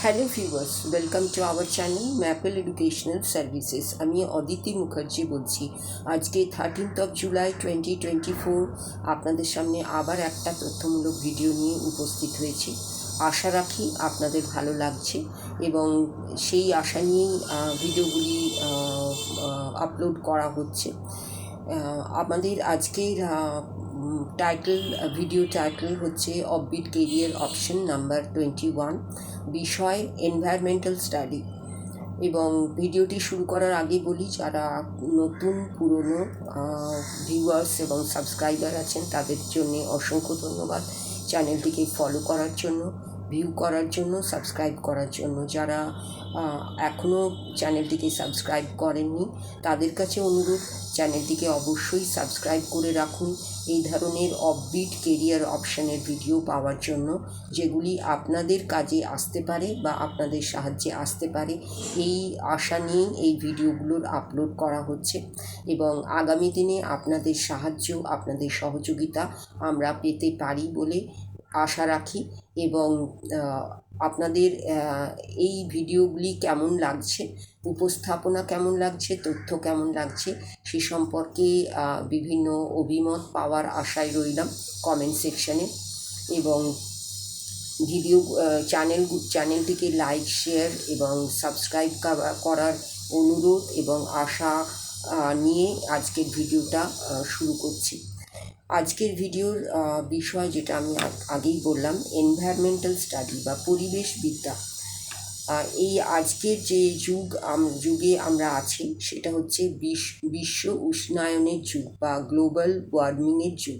Hello viewers, welcome to our channel maple educational services. আমি অদিতি মুখার্জি বলছি। আজকে 13th জুলাই 2024 আপনাদের সামনে আবার একটা তথ্যমূলক ভিডিও নিয়ে উপস্থিত হয়েছি। আশা রাখি আপনাদের ভালো লাগছে এবং সেই আশা নিয়েই ভিডিওগুলি আপলোড করা হচ্ছে। আমাদের আজকের ভিডিও টাইটেল হচ্ছে অফবিট কেরিয়ার অপশন নাম্বার 21, বিষয় এনভায়রনমেন্টাল স্টাডি। এবং ভিডিওটি শুরু করার আগে বলি, যারা নতুন পুরনো ভিউয়ার্স এবং সাবস্ক্রাইবার আছেন তাদের জন্য অসংখ্য ধন্যবাদ। চ্যানেলটিকে ফলো করার জন্য, ভিউ করার জন্য, সাবস্ক্রাইব করার জন্য। যারা এখনও চ্যানেলটিকে সাবস্ক্রাইব করেননি তাদের কাছে অনুরোধ, চ্যানেলটিকে অবশ্যই সাবস্ক্রাইব করে রাখুন এই ধরনের অফবিট কেরিয়ার অপশানের ভিডিও পাওয়ার জন্য, যেগুলি আপনাদের কাজে আসতে পারে বা আপনাদের সাহায্যে আসতে পারে। এই আশা নিয়েই এই ভিডিওগুলোর আপলোড করা হচ্ছে এবং আগামী দিনে আপনাদের সাহায্য, আপনাদের সহযোগিতা আমরা পেতে পারি বলে আশা রাখি। এবং আপনাদের এই ভিডিওগুলি কেমন লাগছে, উপস্থাপনা কেমন লাগছে, তথ্য কেমন লাগছে সে সম্পর্কে বিভিন্ন অভিমত পাওয়ার আশায় রইলাম কমেন্ট সেকশানে। এবং চ্যানেলটিকে লাইক, শেয়ার এবং সাবস্ক্রাইব করার অনুরোধ এবং আশা নিয়ে আজকের ভিডিওটা শুরু করছি। আজকের ভিডিওর বিষয়, যেটা আমি আগেই বললাম, এনভায়রনমেন্টাল স্টাডি বা পরিবেশবিদ্যা। এই আজকের যে যুগে আমরা আছি সেটা হচ্ছে বিশ্ব উষ্ণায়নের যুগ বা গ্লোবাল ওয়ার্মিংয়ের যুগ।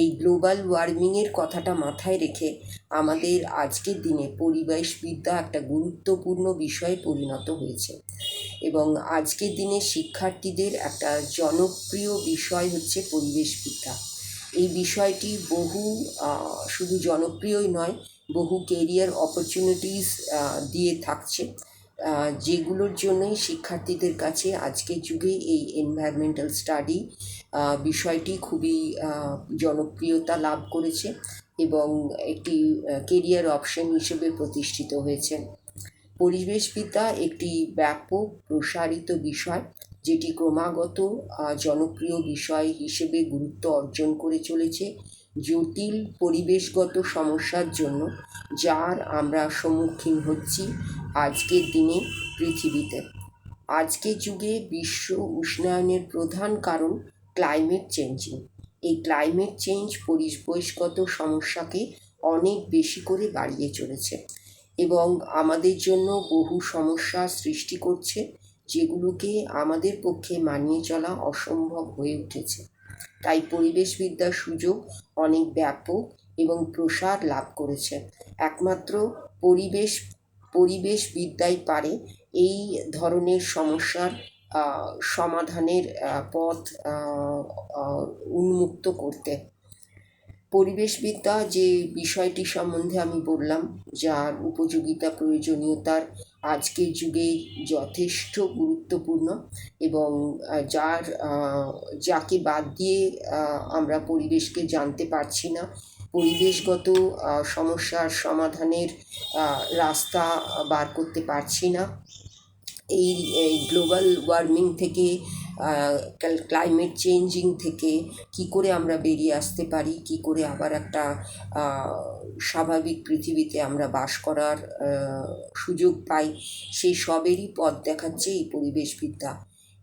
এই গ্লোবাল ওয়ার্মিংয়ের কথাটা মাথায় রেখে আমাদের আজকের দিনে পরিবেশবিদ্যা একটা গুরুত্বপূর্ণ বিষয়ে পরিণত হয়েছে এবং আজকের দিনে শিক্ষার্থীদের একটা জনপ্রিয় বিষয় হচ্ছে পরিবেশবিদ্যা। এই বিষয়টি শুধু জনপ্রিয়ই নয়, বহু কেরিয়ার অপরচুনিটিস দিয়ে থাকছে, যেগুলোর জন্যই শিক্ষার্থীদের কাছে আজকের যুগে এই এনভায়রনমেন্টাল স্টাডি বিষয়টি খুবই জনপ্রিয়তা লাভ করেছে এবং একটি কেরিয়ার অপশন হিসেবে প্রতিষ্ঠিত হয়েছে। পরিবেশবিদ্যা একটি ব্যাপক প্রসারিত বিষয়, যেটি ক্রমাগত জনপ্রিয় বিষয় হিসেবে গুরুত্ব অর্জন করে চলেছে জটিল পরিবেশগত সমস্যার জন্য, যার আমরা সম্মুখীন হচ্ছি আজকের দিনে পৃথিবীতে। আজকের যুগে বিশ্ব উষ্ণায়নের প্রধান কারণ ক্লাইমেট চেঞ্জিং। এই ক্লাইমেট চেঞ্জ পরিবেশগত সমস্যাকে অনেক বেশি করে বাড়িয়ে চলেছে এবং আমাদের জন্য বহু সমস্যা সৃষ্টি করছে, যেগুলোকে আমাদের পক্ষে মানিয়ে চলা অসম্ভব হয়ে উঠেছে। তাই পরিবেশবিদ্যার সুযোগ অনেক ব্যাপক এবং প্রসার লাভ করেছে। একমাত্র পরিবেশবিদ্যাই পারে এই ধরনের সমস্যার সমাধানের পথ উন্মুক্ত করতে। পরিবেশবিদ্যা যে বিষয়টি সম্বন্ধে আমি বললাম, যার উপযোগিতা, প্রয়োজনীয়তার আজকের যুগে যথেষ্ট গুরুত্বপূর্ণ এবং যাকে বাদ দিয়ে আমরা পরিবেশকে জানতে পারছি না, পরিবেশগত সমস্যার সমাধানের রাস্তা বার করতে পারছি না। এই গ্লোবাল ওয়ার্মিং থেকে, ক্লাইমেট চেঞ্জিং থেকে কি করে আমরা বেরিয়ে আসতে পারি, কি করে আবার একটা স্বাভাবিক পৃথিবীতে আমরা বাস করার সুযোগ পাই, সেই সবেরই পথ দেখাচ্ছে এই পরিবেশবিদ্যা।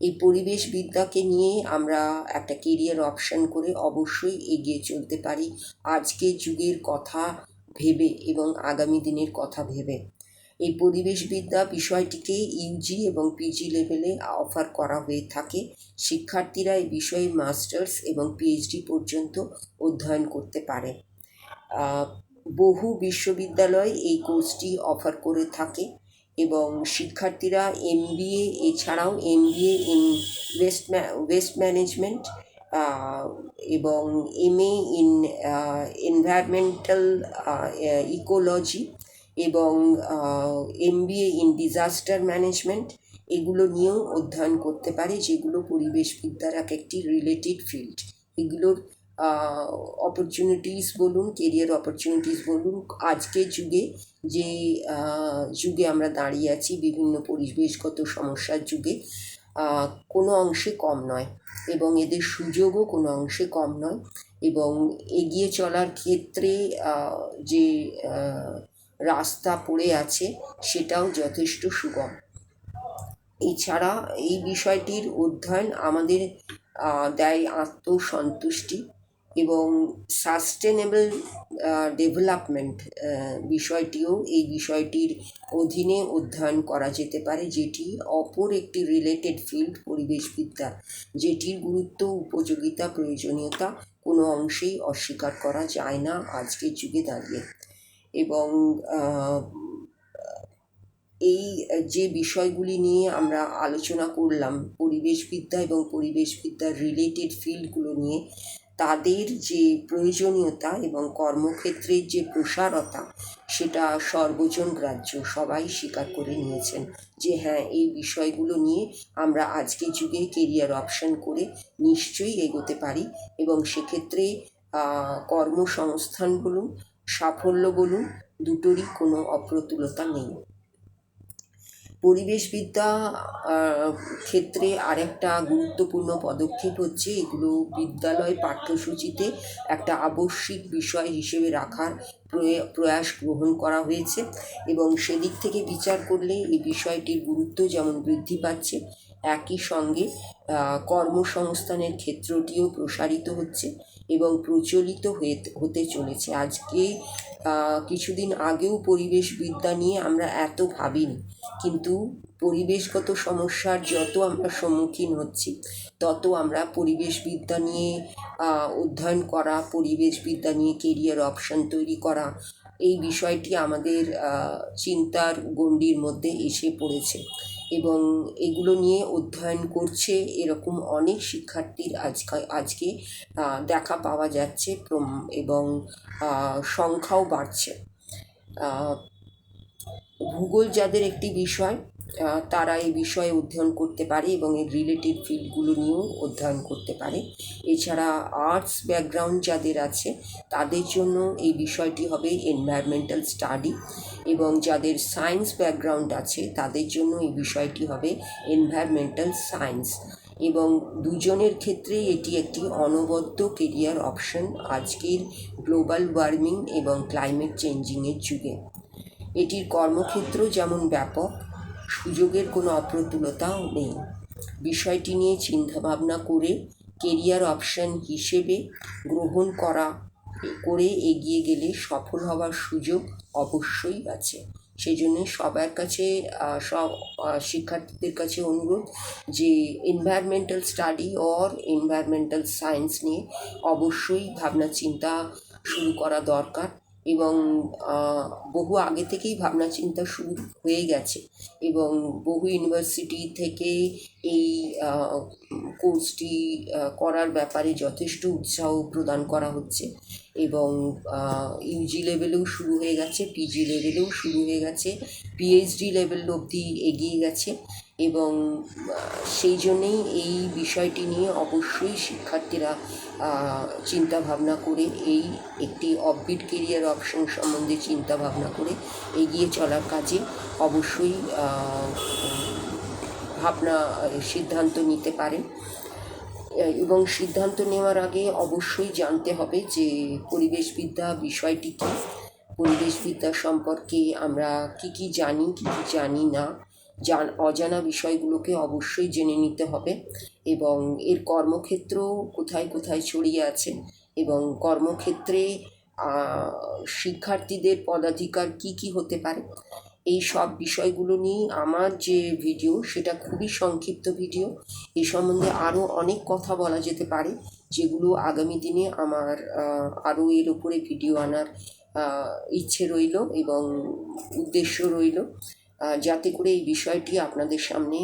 এই পরিবেশবিদ্যাকে নিয়ে আমরা একটা কেরিয়ার অপশন করে অবশ্যই এগিয়ে চলতে পারি আজকের যুগের কথা ভেবে এবং আগামী দিনের কথা ভেবে। এই পরিবেশবিদ্যা বিষয়টিকে ইউজি এবং পিজি লেভেলে অফার করা হয়ে থাকে। শিক্ষার্থীরা এই বিষয়ে মাস্টার্স এবং পিএইচডি পর্যন্ত অধ্যয়ন করতে পারে। বহু বিশ্ববিদ্যালয় এই কোর্সটি অফার করে থাকে এবং শিক্ষার্থীরা এমবিএ, এছাড়াও এমবিএ ইন ওয়েস্ট ম্যানেজমেন্ট এবং এমএ ইন এনভায়রনমেন্টাল ইকোলজি এবং এমবিএ ইন ডিজাস্টার ম্যানেজমেন্ট, এগুলো নিয়েও অধ্যয়ন করতে পারে, যেগুলো পরিবেশবিদ্যার একটি রিলেটেড ফিল্ড। এগুলোর অপরচুনিটিস বলুন, কেরিয়ার অপরচুনিটিস বলুন, আজকের যুগে যে যুগে আমরা দাঁড়িয়ে আছি, বিভিন্ন পরিবেশগত সমস্যার যুগে কোনো অংশে কম নয়, এবং এদের সুযোগও কোনো অংশে কম নয়, এবং এগিয়ে চলার ক্ষেত্রে যে রাস্তা পড়ে আছে সেটাও যথেষ্ট সুগম। এছাড়া এই বিষয়টির অধ্যয়ন আমাদের দেয় আত্মসন্তুষ্টি এবং সাস্টেনেবল ডেভেলপমেন্ট বিষয়টিও এই বিষয়টির অধীনে অধ্যয়ন করা যেতে পারে, যেটি অপর একটি রিলেটেড ফিল্ড পরিবেশবিদ্যা, যেটির গুরুত্ব, উপযোগিতা, প্রয়োজনীয়তা কোনো অংশেই অস্বীকার করা যায় না আজকের যুগে দাঁড়িয়ে। এবং এই যে বিষয়গুলি নিয়ে আমরা আলোচনা করলাম, পরিবেশবিদ্যা এবং পরিবেশবিদ্যার রিলেটেড ফিল্ডগুলো নিয়ে, তাদের যে প্রয়োজনীয়তা এবং কর্মক্ষেত্রের যে প্রসারতা, সেটা সর্বজন গ্রাহ্য। সবাই স্বীকার করে নিয়েছেন যে হ্যাঁ, এই বিষয়গুলো নিয়ে আমরা আজকের যুগে কেরিয়ার অপশন করে নিশ্চয়ই এগোতে পারি, এবং সেক্ষেত্রে কর্মসংস্থান বলুন, সাফল্য বলুন, দুটোরই কোনো অপ্রতুলতা নেই। পরিবেশবিদ্যা ক্ষেত্রে আরেকটা গুরুত্বপূর্ণ পদক্ষেপ হচ্ছে এগুলো বিদ্যালয় পাঠ্যসূচিতে একটা আবশ্যিক বিষয় হিসেবে রাখার প্রয়াস গ্রহণ করা হয়েছে, এবং সেদিক থেকে বিচার করলে এই বিষয়টির গুরুত্ব যেমন বৃদ্ধি পাচ্ছে, একই সঙ্গে কর্মসংস্থানের ক্ষেত্রটিও প্রসারিত হচ্ছে এবং প্রচলিত হতে চলেছে। আজকে কিছুদিন আগেও পরিবেশবিদ্যা নিয়ে আমরা এত ভাবিনি, কিন্তু পরিবেশগত সমস্যার যত আমরা সম্মুখীন হচ্ছি, তত আমরা পরিবেশবিদ্যা নিয়ে অধ্যয়ন করা, পরিবেশবিদ্যা নিয়ে কেরিয়ার অপশন তৈরি করা, এই বিষয়টি আমাদের চিন্তার গণ্ডির মধ্যে এসে পড়েছে, এবং এগুলো নিয়ে অধ্যয়ন করছে এরকম অনেক শিক্ষার্থীর আজকে দেখা পাওয়া যাচ্ছে, এবং সংখ্যাও বাড়ছে। ভূগোল যাদের একটি বিষয়, তারা এই বিষয়ে অধ্যয়ন করতে পারে এবং এর রিলেটেড ফিল্ডগুলো নিয়েও অধ্যয়ন করতে পারে। এছাড়া আর্টস ব্যাকগ্রাউন্ড যাদের আছে, তাদের জন্য এই বিষয়টি হবে এনভায়রনমেন্টাল স্টাডি, এবং যাদের সায়েন্স ব্যাকগ্রাউন্ড আছে তাদের জন্য এই বিষয়টি হবে এনভায়রনমেন্টাল সায়েন্স, এবং দুজনের ক্ষেত্রেই এটি একটি অনবদ্য কেরিয়ার অপশন আজকের গ্লোবাল ওয়ার্মিং এবং ক্লাইমেট চেঞ্জিংয়ের যুগে। এটির কর্মক্ষেত্র যেমন ব্যাপক, সুযোগের কোনো অপ্রতুলতাও নেই। বিষয়টি নিয়ে চিন্তাভাবনা করে কেরিয়ার অপশন হিসেবে গ্রহণ করে এগিয়ে গেলে সফল হওয়ার সুযোগ অবশ্যই আছে। সেই জন্যে সবার কাছে, সব শিক্ষার্থীদের কাছে অনুরোধ যে environmental study or environmental science নিয়ে অবশ্যই ভাবনা চিন্তা শুরু করা দরকার, এবং বহু আগে থেকেই ভাবনা চিন্তা শুরু হয়ে গেছে, এবং বহু ইউনিভার্সিটি থেকে এই কোর্সটি করার ব্যাপারে যথেষ্ট উৎসাহ প্রদান করা হচ্ছে, এবং ইউজি লেভেলেও শুরু হয়ে গেছে, পিজি লেভেলেও শুরু হয়ে গেছে, পিএইচডি লেভেল অবধি এগিয়ে গেছে, এবং সেই জন্যেই এই বিষয়টি নিয়ে অবশ্যই শিক্ষার্থীরা চিন্তা ভাবনা করে এই একটি অফবিট কেরিয়ার অপশন সম্বন্ধে চিন্তা ভাবনা করে এগিয়ে চলার কাজে অবশ্যই সিদ্ধান্ত নিতে পারেন। এবং সিদ্ধান্ত নেওয়ার আগে অবশ্যই জানতে হবে যে পরিবেশবিদ্যা বিষয়টি কী, পরিবেশবিদ্যা সম্পর্কে আমরা কী জানি, কী জানি না, অজানা বিষয়গুলোকে অবশ্যই জেনে নিতে হবে, এবং এর কর্মক্ষেত্র কোথায় কোথায় ছড়িয়ে আছে, এবং কর্মক্ষেত্রে শিক্ষার্থীদের পদাধিকার কী হতে পারে, এই সব বিষয়গুলো নিয়ে আমার যে ভিডিও, সেটা খুবই সংক্ষিপ্ত ভিডিও। এই সম্বন্ধে আরও অনেক কথা বলা যেতে পারে, যেগুলো আগামী দিনে আমার আরও এর উপরে ভিডিও আনার ইচ্ছে রইল এবং উদ্দেশ্য রইল, যাতে করে এই বিষয়টি আপনাদের সামনে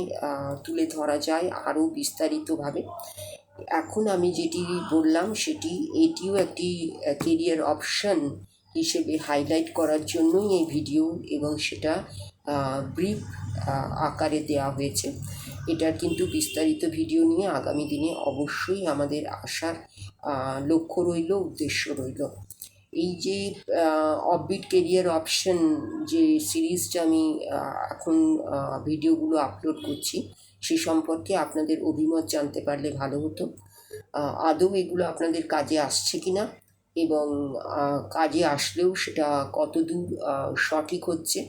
তুলে ধরা যায় আরও বিস্তারিতভাবে। এখন আমি যেটি বললাম এটিও একটি কেরিয়ার অপশন হিসেবে হাইলাইট করার জন্যই এই ভিডিও, এবং সেটা ব্রিফ আকারে দেওয়া হয়েছে। এটার কিন্তু বিস্তারিত ভিডিও নিয়ে আগামী দিনে অবশ্যই আমাদের আসার লক্ষ্য রইল, উদ্দেশ্য রইল। এই যে অফবিট কেরিয়ার অপশন যে সিরিজটা আমি এখন ভিডিওগুলো আপলোড করছি, সে সম্পর্কে আপনাদের অভিমত জানতে পারলে ভালো হতো। আদৌ এগুলো আপনাদের কাজে আসছে কি না, এবং কাজে আসলেও সেটা কতদূর সঠিক হচ্ছে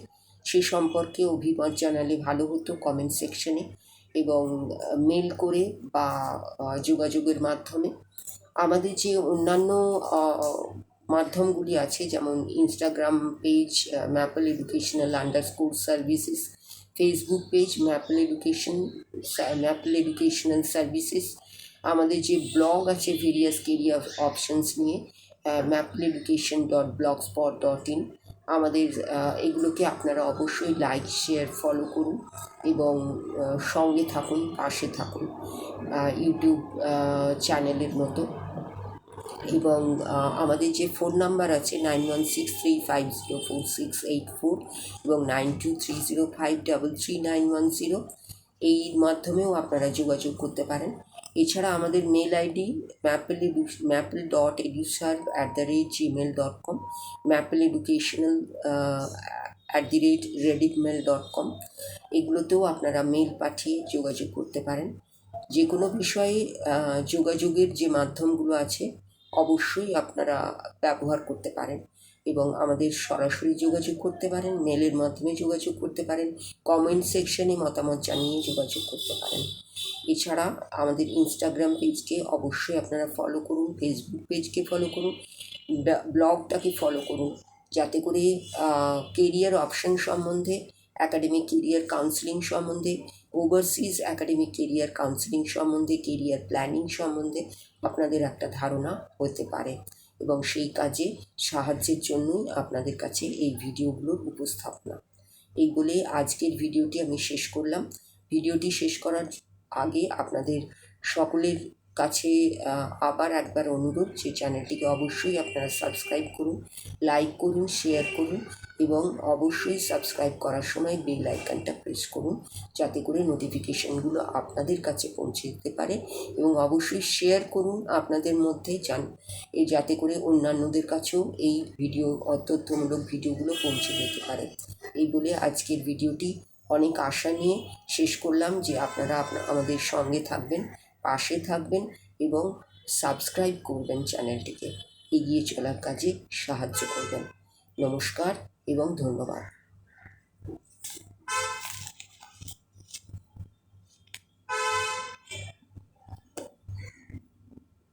সে সম্পর্কে অভিমত জানালে ভালো হতো কমেন্ট সেকশনে, এবং মেল করে বা যোগাযোগের মাধ্যমে। আমাদের যে অন্যান্য মাধ্যমগুলি আছে, যেমন Instagram page maple educational underscore services, Facebook page maple educational services, আমাদের যে ব্লগ আছে ভেরিয়াস কেরিয়ার অপশনস নিয়ে maple.education.blogspot.in, আমাদের এগুলোকে আপনারা অবশ্যই লাইক শেয়ার ফলো করুন এবং সঙ্গে থাকুন, পাশে থাকুন ইউটিউব চ্যানেলের মতো। এবং আমাদের যে ফোন নাম্বার আছে 9163504684 এবং 9230533910, এই মাধ্যমেও আপনারা যোগাযোগ করতে পারেন। এছাড়া আমাদের মেল আইডি maple.eduserve@gmail.com, maple.educational@redicmail.com, এগুলোতেও আপনারা মেল পাঠিয়ে যোগাযোগ করতে পারেন। যে কোনো বিষয়ে যোগাযোগের যে মাধ্যমগুলো আছে অবশ্যই আপনারা ব্যবহার করতে পারেন, এবং আমাদের সরাসরি যোগাযোগ করতে পারেন, মেলের মাধ্যমে যোগাযোগ করতে পারেন, কমেন্ট সেকশনে মতামত জানিয়ে যোগাযোগ করতে পারেন। এছাড়া আমাদের ইনস্টাগ্রাম পেজকে অবশ্যই আপনারা ফলো করুন, ফেসবুক পেজকে ফলো করুন, ব্লগটাকে ফলো করুন, যাতে করে কেরিয়ার অপশন সম্বন্ধে, অ্যাকাডেমিক কেরিয়ার কাউন্সিলিং সম্বন্ধে, ওভারসিজ অ্যাকাডেমিক কেরিয়ার কাউন্সিলিং সম্বন্ধে, কেরিয়ার প্ল্যানিং সম্বন্ধে আপনাদের একটা ধারণা হতে পারে, এবং সেই কাজে সাহায্যের জন্যই আপনাদের কাছে এই ভিডিওগুলোর উপস্থাপনা। এই বলে আজকের ভিডিওটি আমি শেষ করলাম। ভিডিওটি শেষ করার আগে আপনাদের সকলের কাছে আবার একবার অনুরোধ যে চ্যানেলটিকে অবশ্যই আপনারা সাবস্ক্রাইব করুন, লাইক করুন, শেয়ার করুন, এবং অবশ্যই সাবস্ক্রাইব করার সময় বেল আইকনটা প্রেস করুন, যাতে করে নোটিফিকেশনগুলো আপনাদের কাছে পৌঁছে যেতে পারে, এবং অবশ্যই শেয়ার করুন আপনাদের মধ্যে যাতে করে অন্যান্যদের কাছেও এই তথ্যমূলক ভিডিওগুলো পৌঁছে যেতে পারে। এই বলে আজকের ভিডিওটি অনেক আশা নিয়ে শেষ করলাম যে আপনারা আমাদের সঙ্গে থাকবেন, পাশে থাকবেন এবং সাবস্ক্রাইব করবেন, চ্যানেলটিকে এগিয়ে চলার কাজে সাহায্য করবেন। নমস্কার এবং ধন্যবাদ।